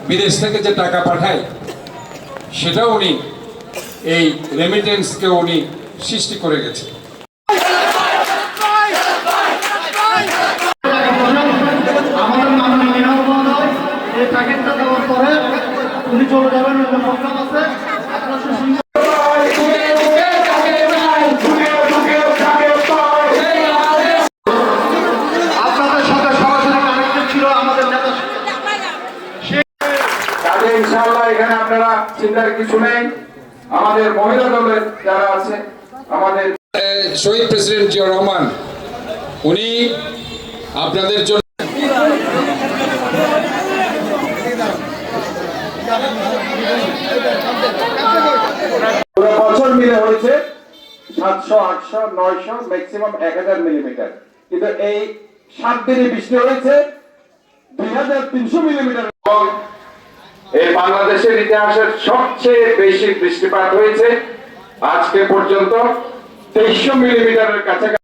বিদেশ থেকে যে টাকা পাঠায় সেটাও উনি এই রেমিটেন্সকে উনি সৃষ্টি করে গেছে। আমাদের মাননীয় মহোদয় এই প্যাকেটটা দেওয়ার পরে উনি চলে যাবেন প্রোগ্রাম আছে। আপনাদের সাথে সরাসরি কানেক্টেড ছিল আমাদের নেতা। ইনশাআল্লাহ এখানে আপনারা চিন্তার কিছু নেই। আমাদের মহিলা দলের যারা আছে, আমাদের শহীদ প্রেসিডেন্ট জিয়াউর রহমান উনি আপনাদের জন্য পুরো বছর মিলে হয়েছে 700, 800, 900, ম্যাক্সিমাম 1000 মিলিমিটার, কিন্তু এই 7 দিনে বৃষ্টি হয়েছে 2300 মিলিমিটার। এই বাংলাদেশের ইতিহাসের সবচেয়ে বেশি বৃষ্টিপাত হয়েছে আজকে পর্যন্ত 2300 মিলিমিটারের কাছাকাছি।